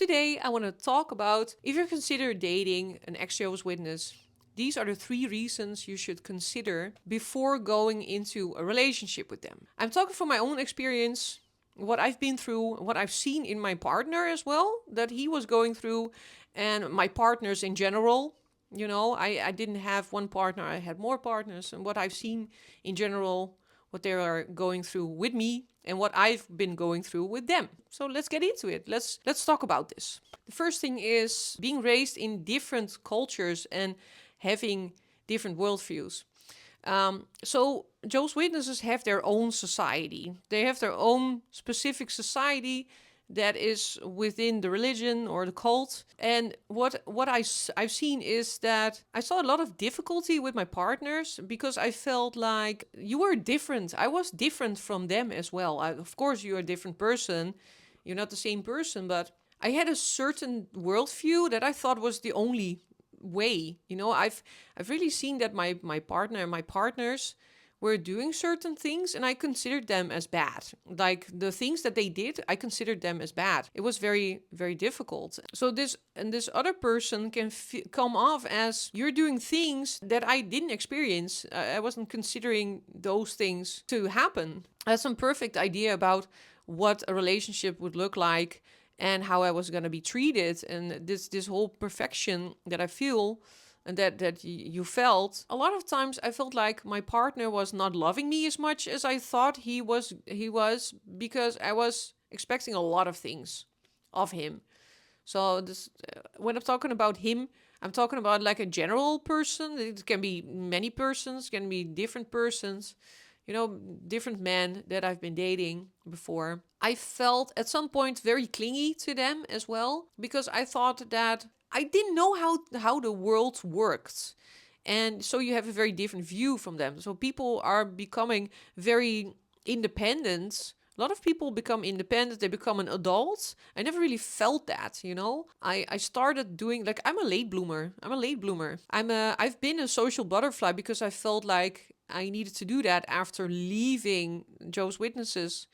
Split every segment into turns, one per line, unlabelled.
Today, I want to talk about if you consider dating an ex-Jehovah's Witness. These are the 3 reasons you should consider before going into a relationship with them. I'm talking from my own experience, what I've been through, what I've seen in my partner as well, that he was going through, and my partners in general. I didn't have one partner, I had more partners, and what I've seen in general, what they are going through with me and what I've been going through with them. So let's get into it. Let's talk about this. The first thing is being raised in different cultures and having different worldviews. So Jehovah's Witnesses have their own society. They have their own specific society that is within the religion or the cult. And I've seen is that I saw a lot of difficulty with my partners because I felt like you were different. I was different from them as well. Of course, you're a different person. You're not the same person, but I had a certain worldview that I thought was the only way. I've really seen that my partner and my partners were doing certain things and I considered them as bad. Like the things that they did, I considered them as bad. It was very, very difficult. So this other person can come off as you're doing things that I didn't experience. I wasn't considering those things to happen. I had some perfect idea about what a relationship would look like and how I was going to be treated, and this whole perfection that I feel and that you felt. A lot of times I felt like my partner was not loving me as much as I thought he was because I was expecting a lot of things of him. So when I'm talking about him, I'm talking about like a general person. It can be many persons, can be different persons, different men that I've been dating before. I felt at some point very clingy to them as well because I thought that I didn't know how the world worked. And so you have a very different view from them. So people are becoming very independent. A lot of people become independent, they become an adult. I never really felt that. I started doing, like, I'm a late bloomer. I've been a social butterfly because I felt like I needed to do that after leaving Jehovah's Witnesses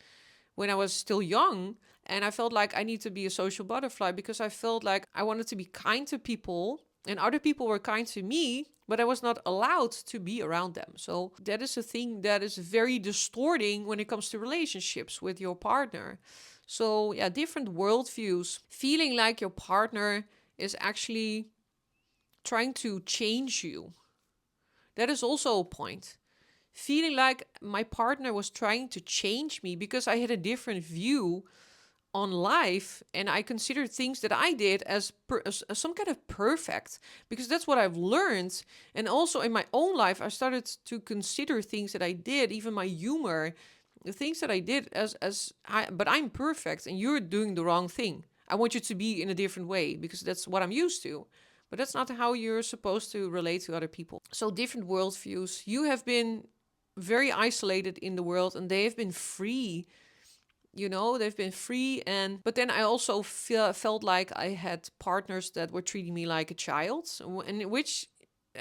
when I was still young. And I felt like I need to be a social butterfly because I felt like I wanted to be kind to people and other people were kind to me, but I was not allowed to be around them. So that is a thing that is very distorting when it comes to relationships with your partner. So yeah, different worldviews. Feeling like your partner is actually trying to change you. That is also a point. Feeling like my partner was trying to change me because I had a different view on life and I considered things that I did as some kind of perfect because that's what I've learned. And also in my own life, I started to consider things that I did, even my humor, the things that I did but I'm perfect and you're doing the wrong thing. I want you to be in a different way because that's what I'm used to. But that's not how you're supposed to relate to other people. So different worldviews. You have been very isolated in the world and they have been free. They've been free. But then I also felt like I had partners that were treating me like a child, and which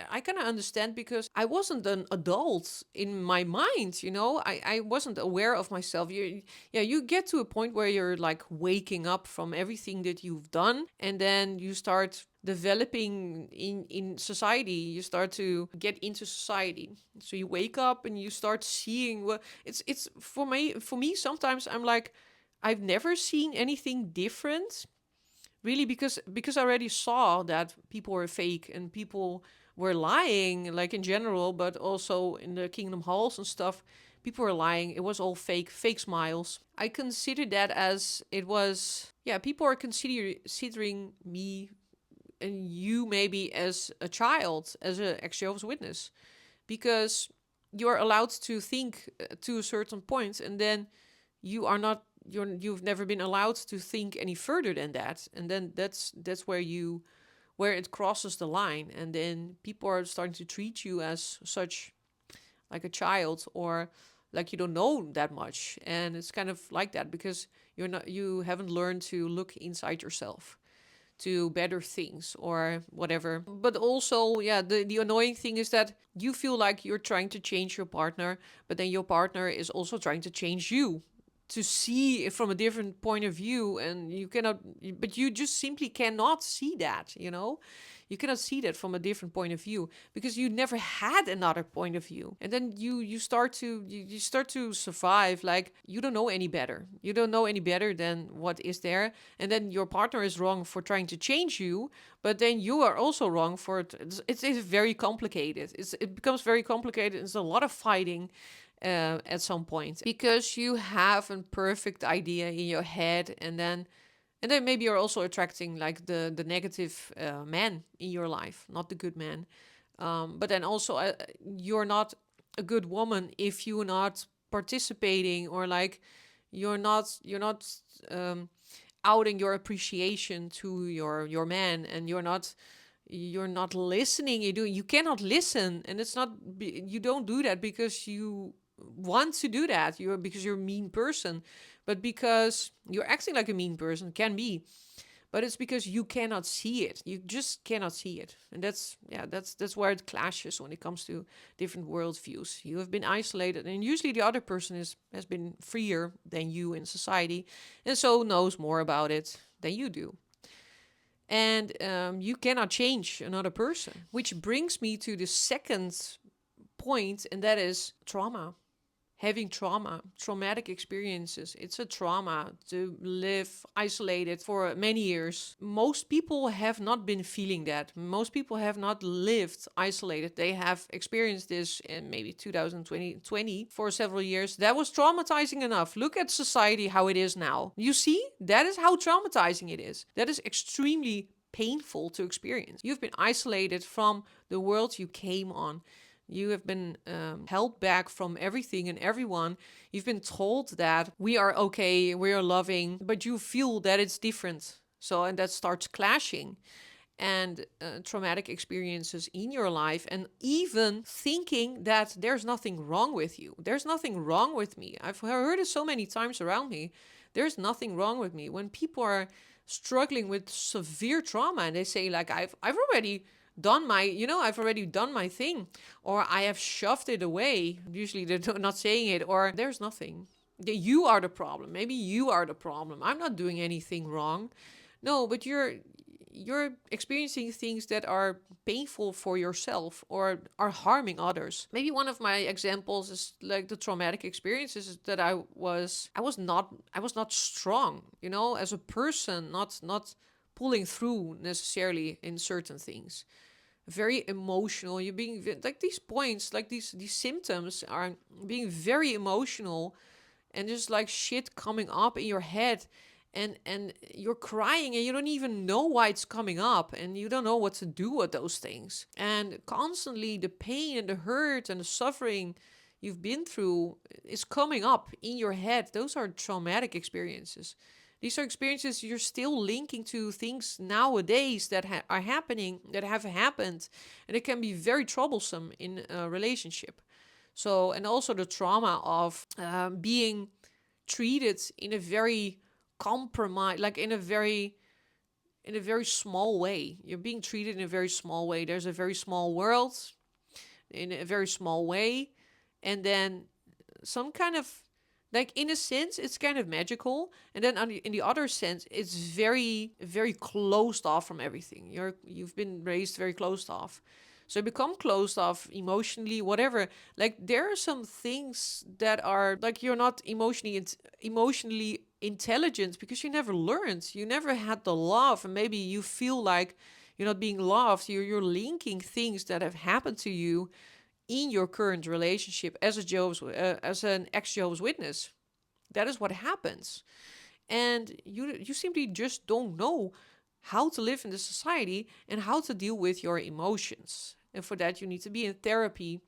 I kind of understand because I wasn't an adult in my mind, I wasn't aware of myself. You get to a point where you're like waking up from everything that you've done, and then you start developing in society. You start to get into society. So you wake up and you start seeing, well, it's for me sometimes I'm like, I've never seen anything different, really, because I already saw that people were fake and people were lying, like in general, but also in the Kingdom Halls and stuff. People were lying. It was all fake smiles. I consider that as it was, yeah, people are considering me and you maybe as a child, as an ex-Jehovah's Witness, because you're allowed to think to a certain point, and then you've never been allowed to think any further than that, and then that's where it crosses the line, and then people are starting to treat you as such, like a child, or like you don't know that much. And it's kind of like that because you haven't learned to look inside yourself to better things or whatever. But also, yeah, the annoying thing is that you feel like you're trying to change your partner, but then your partner is also trying to change you. to see it from a different point of view, and you cannot, but you just simply cannot see that, you know? You cannot see that from a different point of view because you never had another point of view. And then you start to you start to survive like you don't know any better. You don't know any better than what is there. And then your partner is wrong for trying to change you, but then you are also wrong for it. It's very complicated. It becomes very complicated. It's a lot of fighting at some point because you have a perfect idea in your head, and then maybe you're also attracting like the negative man in your life, not the good man. But then also you're not a good woman if you're not participating, or like you're not outing your appreciation to your man, and you're not listening. You cannot listen, and it's not you don't do that because you want to do that. Because you're a mean person, but because you're acting like a mean person, can be, but it's because you cannot see it. You just cannot see it, and that's where it clashes when it comes to different worldviews. You have been isolated, and usually the other person has been freer than you in society, and so knows more about it than you do. And you cannot change another person, which brings me to the second point, and that is trauma. Having traumatic experiences. It's a trauma to live isolated for many years. Most people have not been feeling that. Most people have not lived isolated. They have experienced this in maybe 2020 for several years. That was traumatizing enough. Look at society, how it is now. You see, that is how traumatizing it is. That is extremely painful to experience. You've been isolated from the world you came on. You have been held back from everything and everyone. You've been told that we are okay, we are loving, but you feel that it's different. So, and that starts clashing. And traumatic experiences in your life, and even thinking that there's nothing wrong with you. There's nothing wrong with me. I've heard it so many times around me. There's nothing wrong with me. When people are struggling with severe trauma and they say like, I've already done I've already done my thing, or I have shoved it away. Usually they're not saying it, or there's nothing. You are the problem. Maybe you are the problem. I'm not doing anything wrong. No, but you're experiencing things that are painful for yourself or are harming others. Maybe one of my examples is like the traumatic experiences that I was not strong, as a person, not pulling through necessarily in certain things. Very emotional. You're being like these points, like these symptoms are being very emotional, and just like shit coming up in your head, and you're crying and you don't even know why it's coming up, and you don't know what to do with those things. And constantly the pain and the hurt and the suffering you've been through is coming up in your head. Those are traumatic experiences. These are experiences you're still linking to things nowadays that are happening, that have happened, and it can be very troublesome in a relationship. So, and also the trauma of being treated in a very compromise, like in a very small way. You're being treated in a very small way. There's a very small world in a very small way, and then some kind of, like, in a sense, it's kind of magical. And then in the other sense, it's very, very closed off from everything. You've been raised very closed off. So you become closed off emotionally, whatever. Like, there are some things that are, like, you're not emotionally intelligent because you never learned. You never had the love. And maybe you feel like you're not being loved. You're linking things that have happened to you in your current relationship as an ex-Jehovah's Witness. That is what happens. And you simply just don't know how to live in this society and how to deal with your emotions. And for that, you need to be in therapy.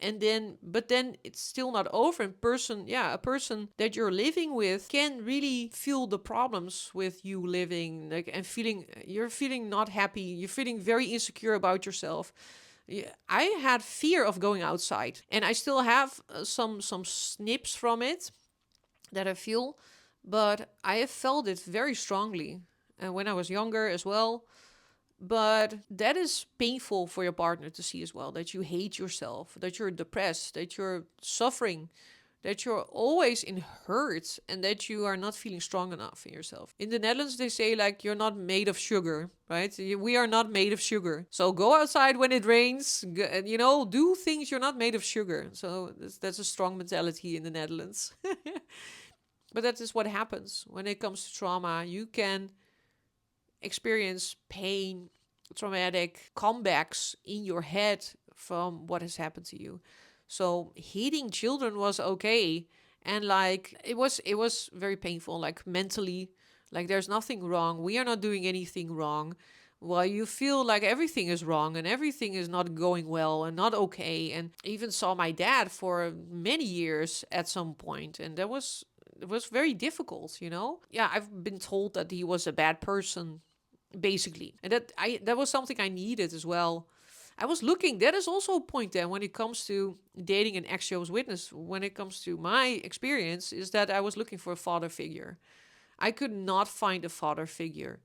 But then it's still not over. A person that you're living with can really feel the problems with you living, like, and you're feeling not happy. You're feeling very insecure about yourself. Yeah, I had fear of going outside, and I still have some snips from it that I feel, but I have felt it very strongly when I was younger as well. But that is painful for your partner to see as well, that you hate yourself, that you're depressed, that you're suffering, that you're always in hurt and that you are not feeling strong enough in yourself. In the Netherlands, they say like you're not made of sugar, right? We are not made of sugar. So go outside when it rains, do things. You're not made of sugar. So that's a strong mentality in the Netherlands. But that is what happens when it comes to trauma. You can experience pain, traumatic comebacks in your head from what has happened to you. So hitting children was okay, and like it was very painful, like mentally, like there's nothing wrong. We are not doing anything wrong. Well, you feel like everything is wrong and everything is not going well and not okay. And I even saw my dad for many years at some point, and it was very difficult, Yeah, I've been told that he was a bad person, basically. And that was something I needed as well. I was looking, that is also a point then when it comes to dating an ex-Jehovah's Witness, when it comes to my experience, is that I was looking for a father figure. I could not find a father figure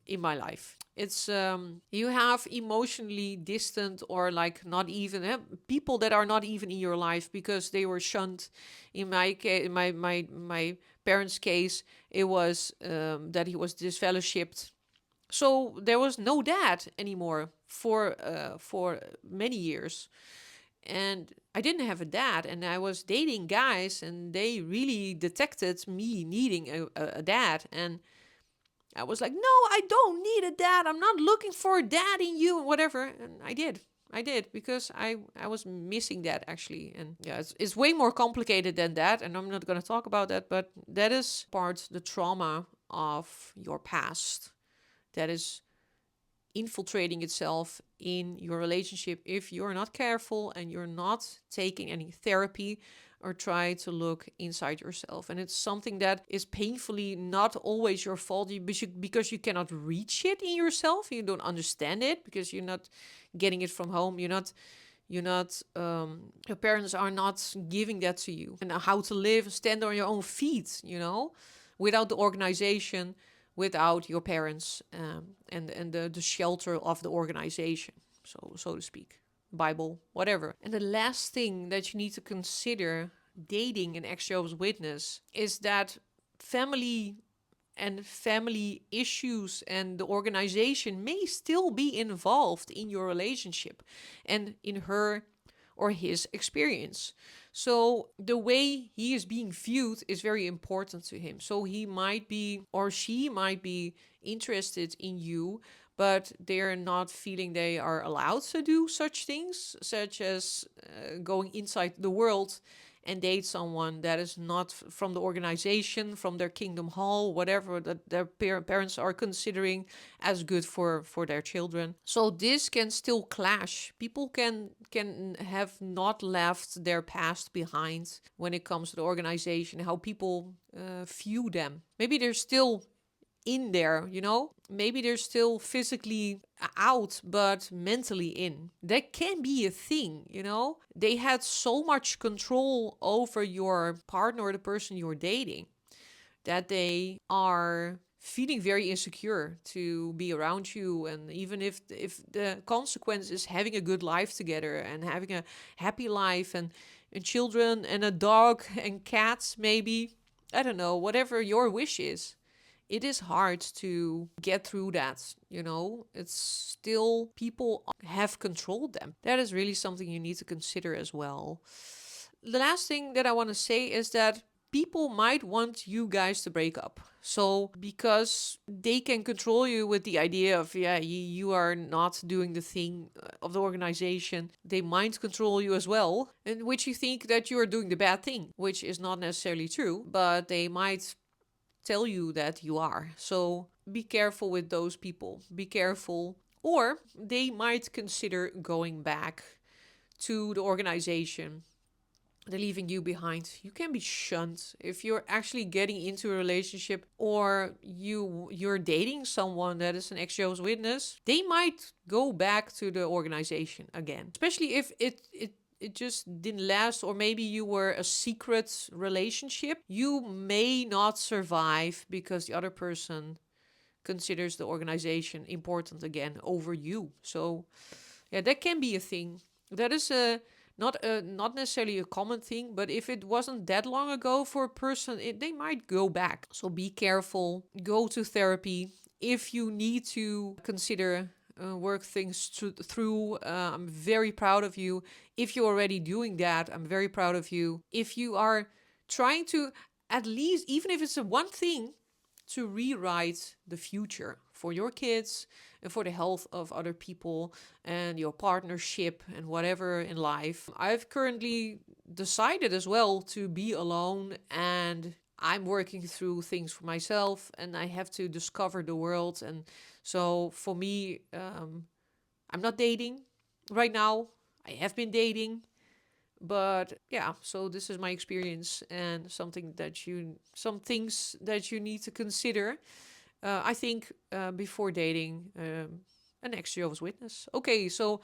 in my life. It's you have emotionally distant or like not even people that are not even in your life because they were shunned. In my case, my parents' case, it was that he was disfellowshipped. So there was no dad anymore for many years. And I didn't have a dad, and I was dating guys, and they really detected me needing a dad. And I was like, no, I don't need a dad. I'm not looking for a dad in you, and whatever. And I did because I was missing that actually. And yeah, it's way more complicated than that. And I'm not going to talk about that, but that is the trauma of your past that is infiltrating itself in your relationship if you're not careful and you're not taking any therapy or try to look inside yourself. And it's something that is painfully not always your fault because you cannot reach it in yourself. You don't understand it because you're not getting it from home. Your parents are not giving that to you. And how to live, stand on your own feet, without the organization, without your parents, and the shelter of the organization, so to speak. Bible, whatever. And the last thing that you need to consider dating an ex-Jehovah's Witness is that family issues and the organization may still be involved in your relationship and in her or his experience. So the way he is being viewed is very important to him. So he might be, or she might be, interested in you, but they're not feeling they are allowed to do such things, such as going inside the world and date someone that is not from the organization, from their kingdom hall, whatever that their parents are considering as good for their children. So this can still clash. People can have not left their past behind when it comes to the organization, how people view them. Maybe they're still in there, maybe they're still physically out but mentally in. That can be a thing. They had so much control over your partner or the person you're dating that they are feeling very insecure to be around you. And even if the consequence is having a good life together and having a happy life and children and a dog and cats, maybe, I don't know, whatever your wish is, it is hard to get through that, It's still, people have controlled them. That is really something you need to consider as well. The last thing that I want to say is that people might want you guys to break up. So because they can control you with the idea of, you are not doing the thing of the organization, they might control you as well, in which you think that you are doing the bad thing, which is not necessarily true, but they might tell you that you are. So be careful with those people. Be careful. Or they might consider going back to the organization. They're leaving you behind. You can be shunned if you're actually getting into a relationship or you're dating someone that is an ex-Jehovah's Witness. They might go back to the organization again, especially if it just didn't last, or maybe you were a secret relationship. You may not survive because the other person considers the organization important again over you. So yeah, that can be a thing. That Not necessarily a common thing, but if it wasn't that long ago for a person, they might go back. So be careful, go to therapy. If you need to consider work things through, I'm very proud of you. If you're already doing that, I'm very proud of you. If you are trying to, at least, even if it's a one thing, to rewrite the future for your kids and for the health of other people and your partnership and whatever in life. I've currently decided as well to be alone, and I'm working through things for myself, and I have to discover the world. And so for me, I'm not dating right now. I have been dating, but yeah, so this is my experience and some things that you need to consider. I think before dating an ex Jehovah's Witness. Okay, so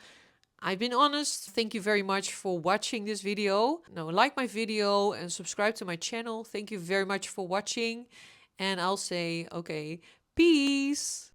I've been honest. Thank you very much for watching this video. Now, like my video and subscribe to my channel. Thank you very much for watching. And I'll say, okay, peace.